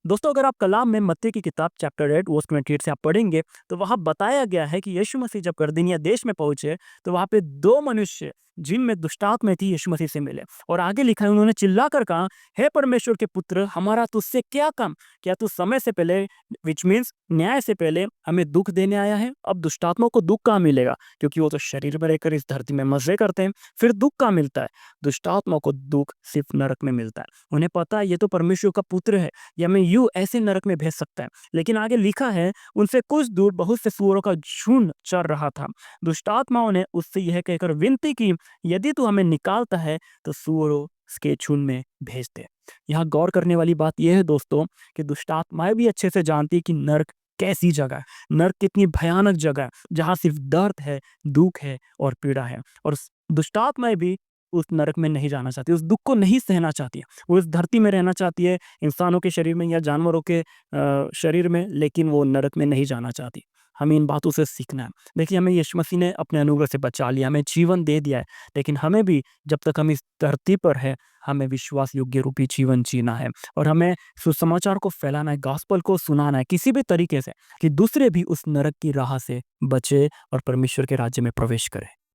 दोस्तों, अगर आप कलाम में मत्ती की किताब चैप्टर 8 वर्स 28 से आप पढ़ेंगे, तो वहाँ बताया गया है कि यीशु मसीह जब कर्दनिया देश में पहुँचे, तो वहाँ पे 2 मनुष्य जिनमें दुष्टात्माएँ थी यीशु मसीह से मिले और आगे लिखा है उन्होंने चिल्लाकर कहा, "हे परमेश्वर के पुत्र, हमारा तुझसे क्या काम? क्या तू समय से पहले व्हिच मीन्स न्याय से पहले हमें दुःख देने आया है?" अब दुष्टात्माओं को दुःख कहाँ मिलेगा? क्योंकि वो तो शरीर में रहकर इस धरती में मज़े करते हैं, फिर दुःख कहाँ मिलता है? दुष्टात्माओं को दुःख सिर्फ़ नरक में मिलता है। उन्हें पता है ये तो परमेश्वर का पुत्र है, ये हमें यूँ ऐसे नरक में भेज सकता है। लेकिन आगे लिखा है, उनसे कुछ दूर बहुत से सूअरों का झुंड चर रहा था। दुष्टात्माओं ने उससे यह कहकर विनती की, यदि तू हमें निकालता है तो सूअरों के झुंड में भेज दे। यहाँ गौर करने वाली बात यह है दोस्तों कि दुष्टात्माएँ भी अच्छे से जानती है कि नर्क कैसी जगह है, नर्क कितनी भयानक जगह है, जहाँ सिर्फ़ दर्द है, दुःख है और पीड़ा है। और स दुष्टात्माएँ भी उस नरक में नहीं जाना चाहती, उस दुःख को नहीं सहना चाहती है। वो इस धरती में रहना चाहती है, इंसानों के शरीर में या जानवरों के शरीर में, लेकिन वो नरक में नहीं जाना चाहती। हमें इन बातों से सीखना है। देखिए, हमें यीशु मसीह ने अपने अनुग्रह से बचा लिया, हमें जीवन दे दिया है, लेकिन हमें भी जब तक हम इस धरती पर हैं, हमें विश्वास योग्य रूपी जीवन जीना है और हमें सुसमाचार को फैलाना है, गॉस्पेल को सुनाना है किसी भी तरीके से कि दूसरे भी उस नरक की राह से बचे और परमेश्वर के राज्य में प्रवेश करें।